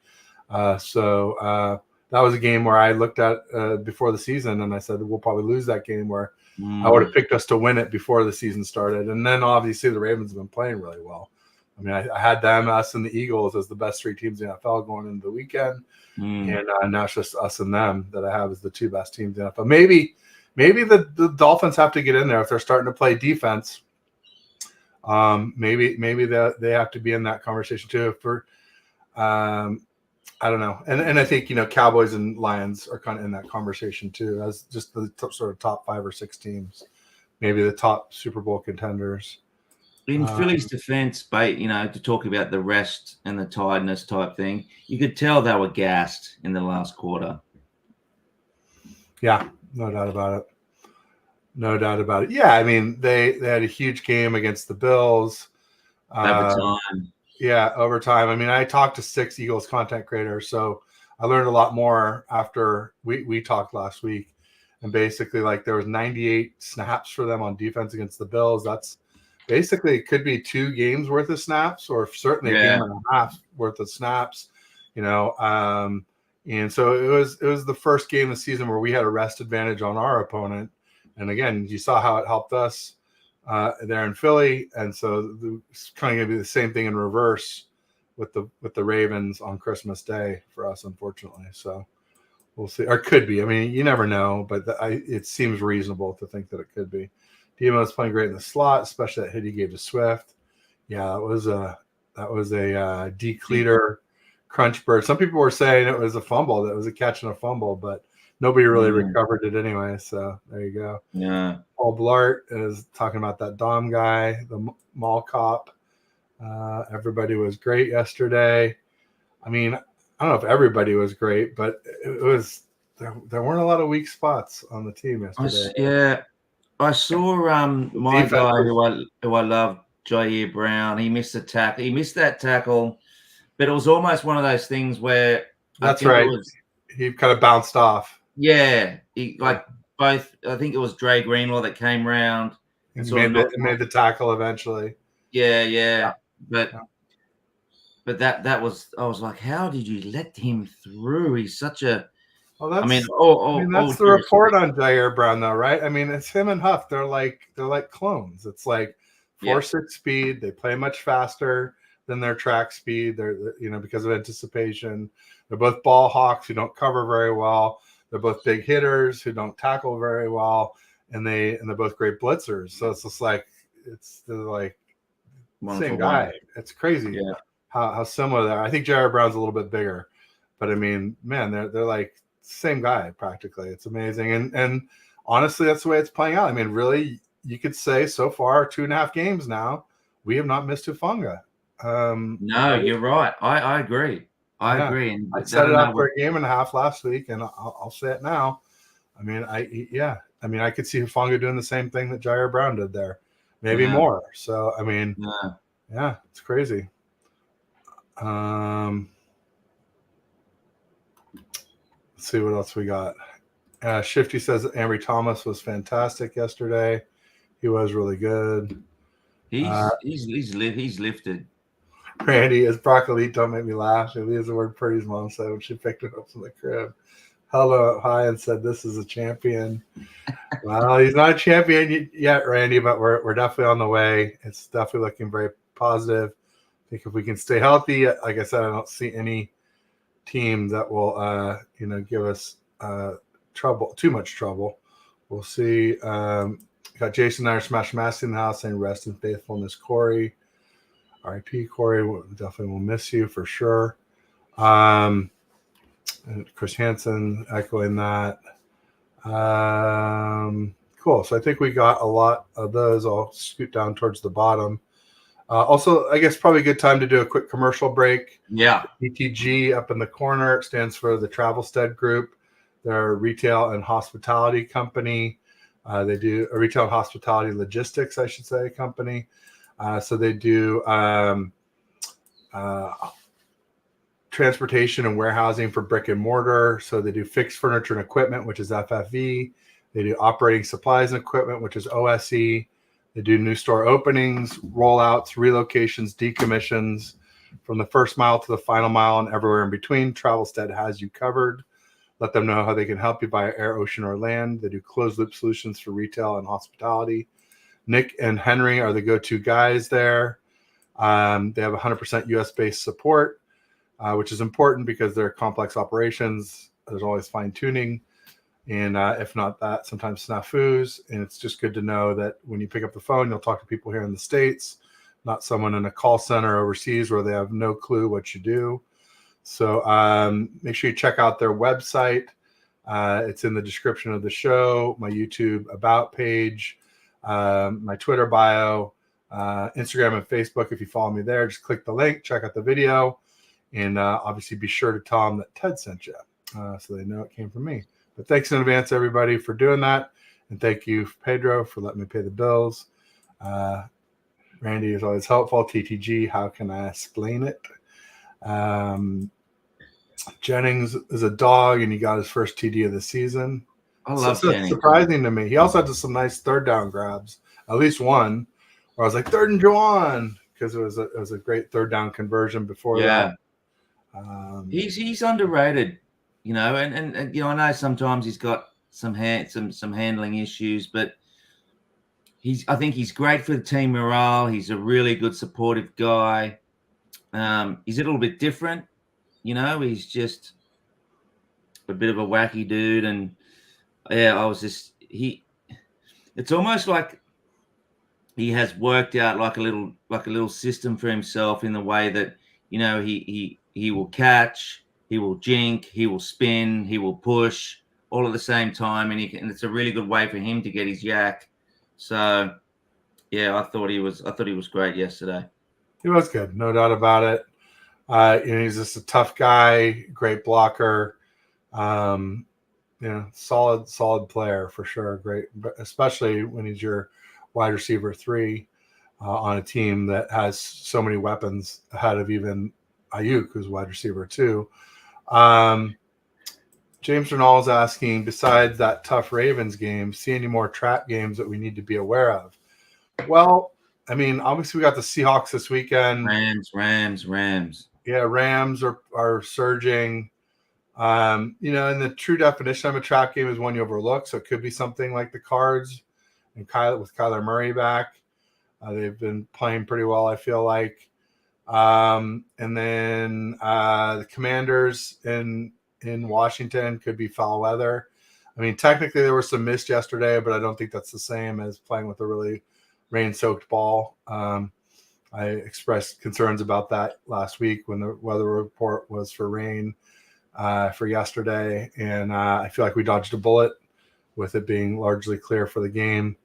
So that was a game where I looked at before the season, and I said we'll probably lose that game, where I would have picked us to win it before the season started. And then obviously the Ravens have been playing really well. I mean, I had them, us, and the Eagles as the best 3 teams in the NFL going into the weekend. And now it's just us and them that I have as the 2 best teams in the NFL. Maybe the Dolphins have to get in there if they're starting to play defense. Maybe they have to be in that conversation too. I don't know. And I think, Cowboys and Lions are kind of in that conversation too, as just the sort of top 5 or 6 teams, maybe the top Super Bowl contenders. In Philly's defense, to talk about the rest and the tiredness type thing, you could tell they were gassed in the last quarter. Yeah, no doubt about it. Yeah, I mean, they had a huge game against the Bills. Overtime. Yeah, overtime. I mean, I talked to 6 Eagles content creators, so I learned a lot more after we talked last week. And basically, like, there was 98 snaps for them on defense against the Bills. That's basically, it could be 2 games worth of snaps, or certainly a game and a half worth of snaps. And so it was the first game of the season where we had a rest advantage on our opponent. And again, you saw how it helped us there in Philly, and so it's kind of going to be the same thing in reverse with the Ravens on Christmas Day for us, unfortunately. So we'll see, or could be. I mean, you never know, but it seems reasonable to think that it could be. Demo's playing great in the slot, especially that hit he gave to Swift. Yeah, that was a decleater crunch bird. Some people were saying it was a fumble, that it was a catch and a fumble, but nobody really recovered it anyway. So there you go. Yeah. Paul Blart is talking about that Dom guy, the mall cop. Everybody was great yesterday. I mean, I don't know if everybody was great, but it was there weren't a lot of weak spots on the team yesterday. I saw my guy who I love, Jair Brown. He missed a tackle. He missed that tackle, but it was almost one of those things where that's right. He kind of bounced off. Yeah, both. I think it was Dre Greenlaw that came round and made the tackle eventually. Yeah. But that was, I was like, how did you let him through? He's such a. Well, that's the report on Jair Brown, though, right? I mean, it's him and Huff. They're like clones. It's like 4.6 speed. They play much faster than their track speed. They're because of anticipation. They're both ball hawks who don't cover very well. They're both big hitters who don't tackle very well, and they're both great blitzers. So it's just like they're like same guy. It's crazy how similar they are. I think Jair Brown's a little bit bigger, but I mean, man, they're like same guy practically. It's amazing, and honestly, that's the way it's playing out. I mean, really, you could say so far 2.5 games now, we have not missed Hufanga. No, you're right. I agree. I agree. And I set it up for a game and a half last week, and I'll say it now. I mean, I could see Hufanga doing the same thing that Jair Brown did there. maybe Yeah. more. So, I mean, Yeah. yeah, it's crazy. Let's see what else we got. Shifty says that Ambry Thomas was fantastic yesterday. He was really good. He's lifted. Randy is broccoli. Don't make me laugh. It is the word Purdy's mom said when she picked it up from the crib. Hello up high and said, "This is a champion." Well, he's not a champion yet, Randy, but we're definitely on the way. It's definitely looking very positive. I think if we can stay healthy, like I said, I don't see any team that will, give us too much trouble. We'll see. Got Jason and I are Smash Massey in the house saying, "Rest in faithfulness, Corey." R.I.P. Corey. Definitely will miss you for sure. And Chris Hansen echoing that. Cool. So I think we got a lot of those. I'll scoot down towards the bottom. Also, I guess probably a good time to do a quick commercial break. Yeah. ETG up in the corner stands for the Travelstead Group. They're a retail and hospitality company. They do a retail and hospitality logistics, I should say, company. So they do transportation and warehousing for brick and mortar. So they do fixed furniture and equipment, which is FFE. They do operating supplies and equipment, which is OSE. They do new store openings, rollouts, relocations, decommissions, from the first mile to the final mile and everywhere in between. Travelstead has you covered. Let them know how they can help you via air, ocean, or land. They do closed loop solutions for retail and hospitality. Nick and Henry are the go-to guys there. They have 100% US-based support, which is important because they're complex operations. There's always fine-tuning. And if not that, sometimes snafus. And it's just good to know that when you pick up the phone, you'll talk to people here in the States, not someone in a call center overseas where they have no clue what you do. So make sure you check out their website. It's in the description of the show, my YouTube about page, my Twitter bio, Instagram and Facebook. If you follow me there, just click the link, check out the video, and obviously be sure to tell them that Ted sent you so they know it came from me. But thanks in advance, everybody, for doing that. And thank you, Pedro, for letting me pay the bills. Randy is always helpful. TTG, how can I explain it? Jennings is a dog, and he got his first TD of the season. I love Jennings. Surprising to me. He also had some nice third down grabs, at least one, where I was like, 3rd and Juwan, because it was a great third down conversion before that. He's underrated, and I know sometimes he's got some handling issues, but I think he's great for the team morale. He's a really good supportive guy. He's a little bit different, he's just a bit of a wacky dude. And it's almost like he has worked out like a little system for himself in the way that, he will catch, he will jink, he will spin, he will push all at the same time. And it's a really good way for him to get his yak. So yeah, I thought he was great yesterday. He was good, no doubt about it. He's just a tough guy, great blocker. Solid player for sure. Great, especially when he's your wide receiver 3 on a team that has so many weapons ahead of even Ayuk, who's wide receiver 2. James Renal is asking, besides that tough Ravens game, see any more trap games that we need to be aware of? Well, I mean, obviously we got the Seahawks this weekend. Rams. Yeah, Rams are surging. And the true definition of a trap game is one you overlook. So it could be something like the Cards and with Kyler Murray back. They've been playing pretty well, I feel like. And then the Commanders in Washington could be foul weather. I mean, technically there was some mist yesterday, but I don't think that's the same as playing with a really rain-soaked ball. I expressed concerns about that last week when the weather report was for rain for yesterday, and I feel like we dodged a bullet with it being largely clear for the game.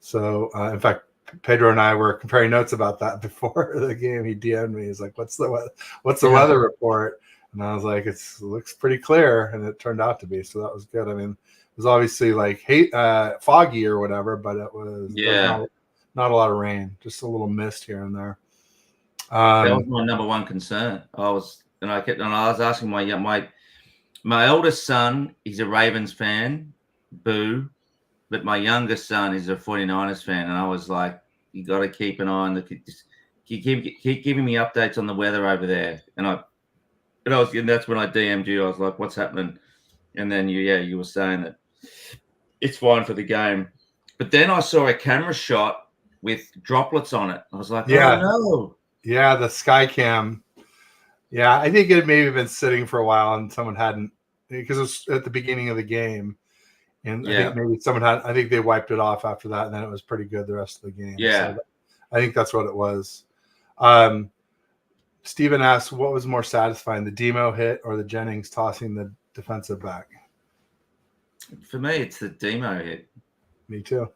So, in fact, Pedro and I were comparing notes about that before the game. He DM'd me. He's like, "What's the weather report?" And I was like, "It looks pretty clear," and it turned out to be. So that was good. I mean, it was obviously like foggy or whatever, but it was not a lot of rain, just a little mist here and there. That was my number one concern. I was asking my oldest son, he's a Ravens fan, boo, but my youngest son is a 49ers fan, and I was like, you got to keep an eye on keep giving me updates on the weather over there, and that's when I DM'd you. I was like, what's happening? And then you were saying that it's fine for the game, but then I saw a camera shot with droplets on it. I was like, yeah, oh no. Yeah, the sky cam. Yeah, I think it may have been sitting for a while and someone hadn't, because it was at the beginning of the game. And I think maybe I think they wiped it off after that, and then it was pretty good the rest of the game. Yeah. So I think that's what it was. Steven asks, what was more satisfying, the Demo hit or the Jennings tossing the defensive back? For me, it's the Demo hit. Me too,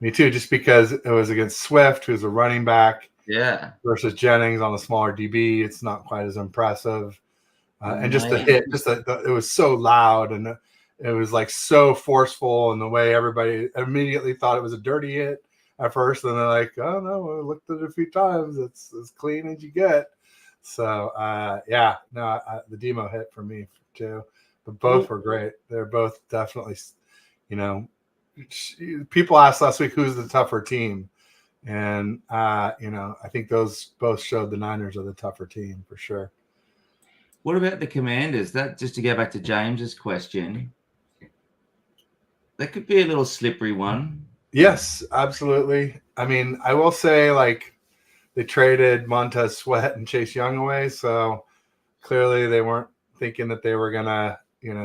just because it was against Swift, who's a running back. Yeah. Versus Jennings on a smaller DB, it's not quite as impressive. And just the hit, it was so loud, and it was like so forceful, and the way everybody immediately thought it was a dirty hit at first, and they're like, "Oh no, I looked at it a few times. It's as clean as you get." So the Demo hit for me too, but both were great. They're both definitely, people asked last week who's the tougher team. And, I think those both showed the Niners are the tougher team for sure. What about the Commanders? That, just to go back to James's question, that could be a little slippery one. Yes, absolutely. I mean, I will say, like, they traded Montez Sweat and Chase Young away, so clearly they weren't thinking that they were going to,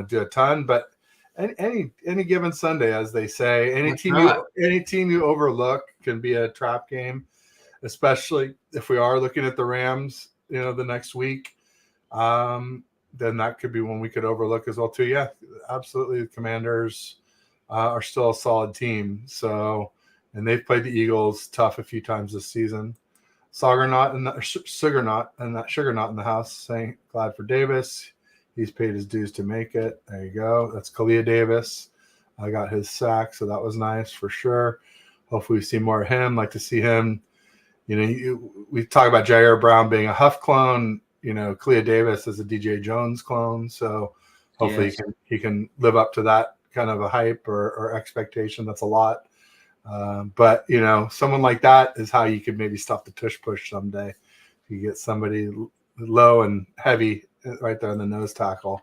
do a ton. But any given Sunday, as they say, any team you overlook can be a trap game, especially if we are looking at the Rams, the next week. Then that could be one we could overlook as well too. Yeah, absolutely. The Commanders are still a solid team. So, and they've played the Eagles tough a few times this season. Sugar Knot in the house saying glad for Davis. He's paid his dues to make it. There you go. That's Kalia Davis. I got his sack, so that was nice for sure. Hopefully we see more of him. Like to see him. We talk about Jair Brown being a Huff clone. Kalia Davis is a DJ Jones clone. So hopefully he can live up to that kind of a hype or expectation. That's a lot. But someone like that is how you could maybe stop the tush push someday. If you get somebody low and heavy right there in the nose tackle,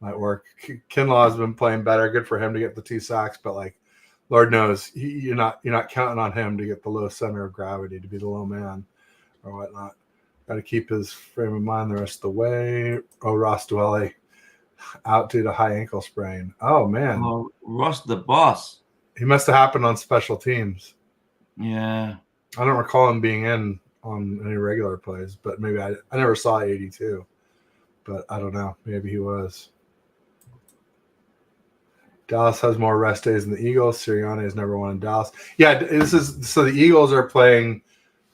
might work. Kinlaw has been playing better. Good for him to get the 2 sacks, but Lord knows you're not counting on him to get the low center of gravity, to be the low man or whatnot. Got to keep his frame of mind the rest of the way. Oh, Ross Dwelly out due to high ankle sprain. Oh man, Ross the boss. He must have happened on special teams. Yeah, I don't recall him being in on any regular plays, but maybe I never saw 82. But I don't know. Maybe he was. Dallas has more rest days than the Eagles. Sirianni has never won in Dallas. Yeah, so the Eagles are playing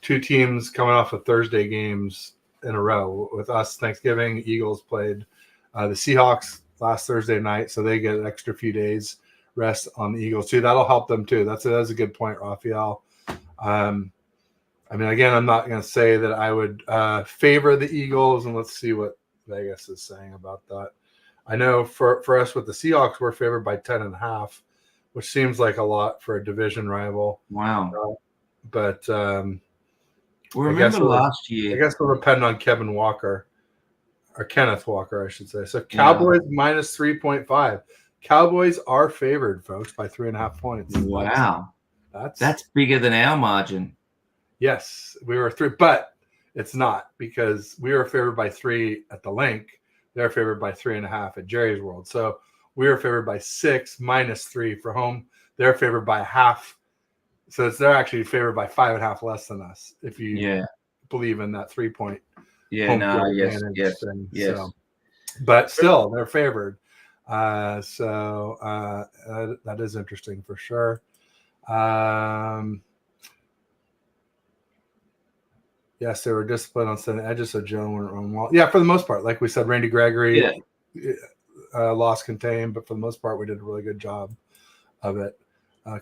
2 teams coming off of Thursday games in a row. With us, Thanksgiving, Eagles played the Seahawks last Thursday night, so they get an extra few days rest on the Eagles too. That'll help them too. That's a good point, Raphael. Again, I'm not going to say that I would favor the Eagles, and let's see what Vegas is saying about that. I know for us with the Seahawks, we're favored by 10.5, which seems like a lot for a division rival. Wow. But remember last year. I guess it'll depend on Kevin Walker, or Kenneth Walker, I should say. So Cowboys minus 3.5. Cowboys are favored, folks, by 3.5 points. Wow. That's bigger than our margin. Yes, we were 3, but it's not, because we were favored by 3 at the Link. They're favored by 3.5 at Jerry's World. So we were favored by 6 minus 3 for home. They're favored by half. So they're actually favored by 5.5 less than us, if you believe in that 3-point. Yes. Thing. So, but still, they're favored. That is interesting for sure. Yes, they were disciplined on Sunday edges, so Joe went wrong well. Yeah, for the most part, like we said, Randy Gregory lost contained, but for the most part, we did a really good job of it.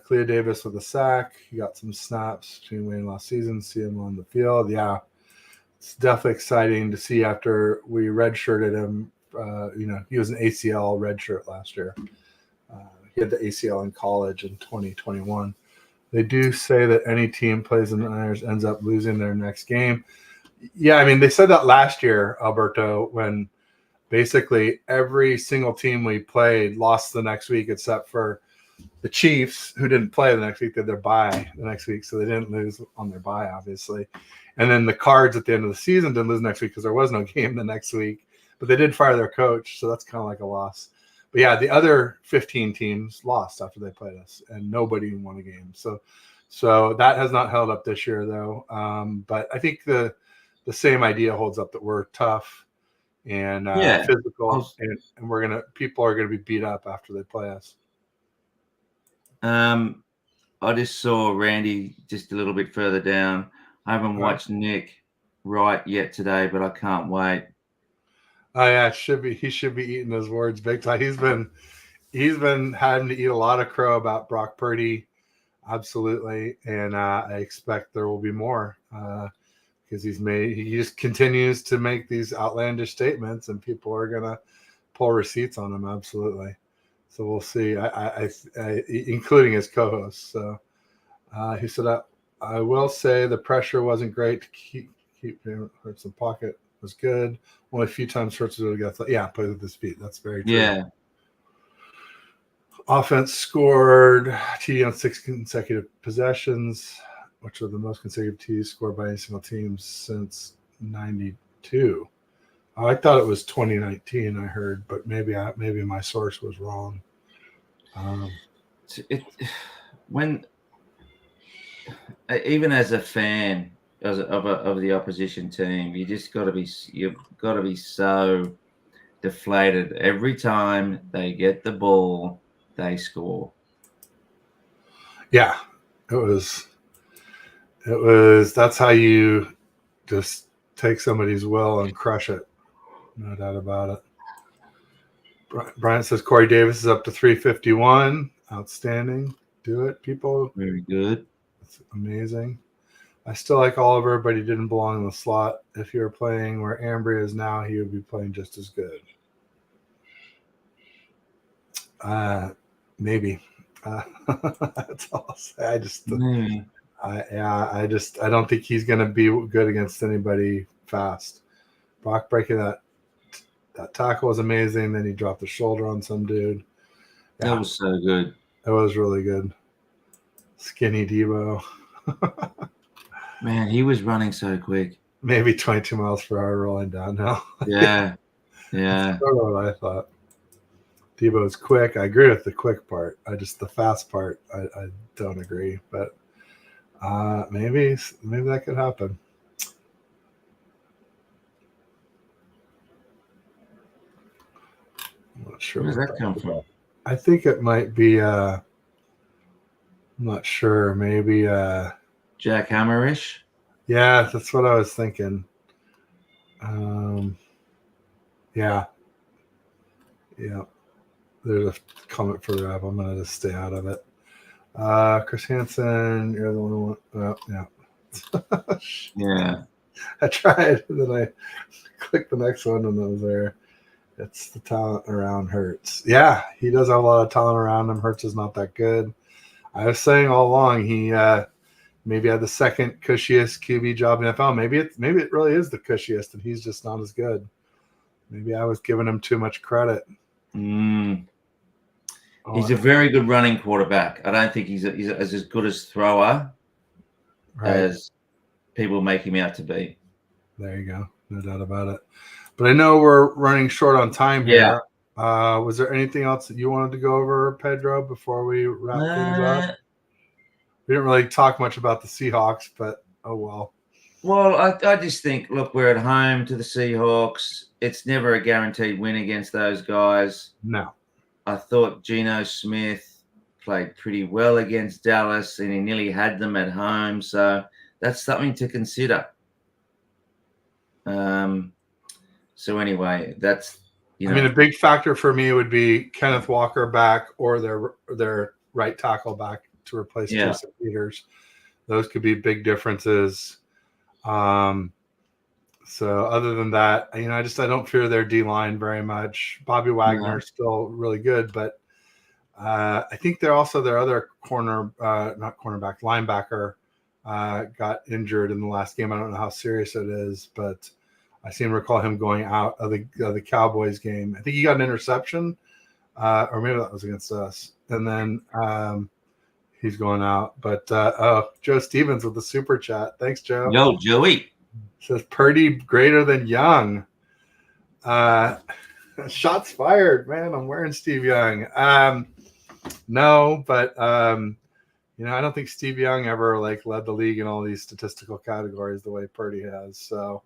Cleo Davis with a sack. He got some snaps between Wayne last season. See him on the field. Yeah, it's definitely exciting to see after we redshirted him. He was an ACL redshirt last year. He had the ACL in college in 2021. They do say that any team plays in the Niners ends up losing their next game. Yeah, I mean, they said that last year, Alberto, when basically every single team we played lost the next week except for the Chiefs, who didn't play the next week. They had their bye the next week, so they didn't lose on their bye, obviously. And then the Cards at the end of the season didn't lose next week because there was no game the next week. But they did fire their coach, so that's kind of like a loss. But yeah, the other 15 teams lost after they played us, and nobody won a game. So that has not held up this year, though. But I think the same idea holds up, that we're tough and physical, and people are gonna be beat up after they play us. I just saw Randy just a little bit further down. I haven't watched Nick Wright yet today, but I can't wait. Oh yeah, he should be eating his words big time. He's been having to eat a lot of crow about Brock Purdy, absolutely, and I expect there will be more because he just continues to make these outlandish statements, and people are gonna pull receipts on him, absolutely. So we'll see. I including his co-host. So he said, I will say the pressure wasn't great to keep Hurts in pocket. Was good. Only a few times Hurts was really good. Yeah, played with his feet. That's very true. Yeah. Offense scored TD on 6 consecutive possessions, which are the most consecutive TDs scored by any single team since '92. I thought it was 2019. I heard, but maybe my source was wrong. When even as a fan of the opposition team, you've got to be so deflated every time they get the ball, they score. Yeah, it was. That's how you just take somebody's will and crush it. No doubt about it. Brian says Corey Davis is up to 351. Outstanding. Do it, people. Very good. That's amazing. I still like Oliver, but he didn't belong in the slot. If you were playing where Ambry is now, he would be playing just as good. Maybe. That's all I'll say. I don't think he's going to be good against anybody fast. Brock breaking that tackle was amazing. Then he dropped the shoulder on some dude. Yeah, that was so good. That was really good. Skinny Debo. Man, he was running so quick. Maybe 22 miles per hour rolling downhill. Yeah. That's sort of what I thought. Debo's quick. I agree with the quick part. The fast part, I don't agree. But maybe that could happen. I'm not sure. Where does that come from? I think it might be. I'm not sure. Maybe Jack Hammerish. Yeah, that's what I was thinking. Yeah. There's a comment further up. I'm gonna just stay out of it. Chris Hansen, you're the one who went. Yeah. Yeah. I tried, and then I clicked the next one, and it was there. It's the talent around Hurts. Yeah, he does have a lot of talent around him. Hurts is not that good. I was saying all along he maybe had the second cushiest QB job in NFL. Maybe it really is the cushiest, and he's just not as good. Maybe I was giving him too much credit. He's a very good running quarterback. I don't think he's as good as thrower as people make him out to be. There you go. No doubt about it. But I know we're running short on time here. Was there anything else that you wanted to go over, Pedro, before we wrap things up? We didn't really talk much about the Seahawks, but oh well. Well, I just think, look, we're at home to the Seahawks. It's never a guaranteed win against those guys. No. I thought Geno Smith played pretty well against Dallas, and he nearly had them at home. So that's something to consider. So anyway, that's I mean, a big factor for me would be Kenneth Walker back or their right tackle back. to replace Yeah. Jason Peters. Those could be big differences. So other than that, I don't fear their D line very much. Bobby Wagner is still really good, but I think their other linebacker got injured in the last game. I don't know how serious it is, but I seem to recall him going out of the Cowboys game. I think he got an interception, or maybe that was against us. And then he's going out. But Joe Stevens with the super chat. Thanks, Joe. Yo, Joey. Says Purdy greater than Young. Shots fired, man. I'm wearing Steve Young. No, but I don't think Steve Young ever led the league in all these statistical categories the way Purdy has. So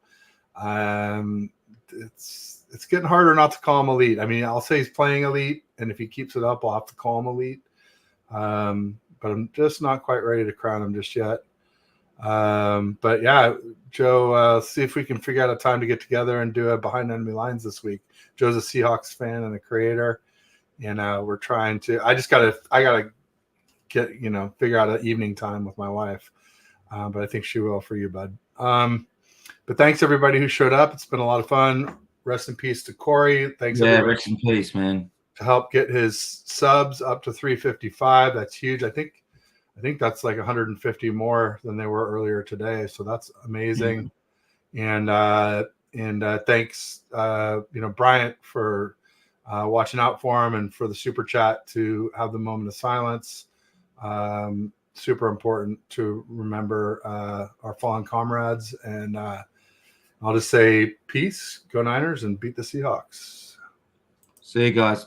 it's getting harder not to call him elite. I mean, I'll say he's playing elite, and if he keeps it up, I'll have to call him elite. But I'm just not quite ready to crown him just yet. But yeah, Joe, see if we can figure out a time to get together and do a Behind Enemy Lines this week. Joe's a Seahawks fan and a creator, and we're trying to. I gotta get figure out an evening time with my wife, but I think she will for you, bud. But thanks everybody who showed up. It's been a lot of fun. Rest in peace to Corey. Thanks everybody. Rest in peace, man. To help get his subs up to 355. That's huge. I think that's like 150 more than they were earlier today. So that's amazing. Mm-hmm. And thanks, Bryant for watching out for him and for the super chat to have the moment of silence. Super important to remember our fallen comrades. And I'll just say peace, go Niners, and beat the Seahawks. See you guys.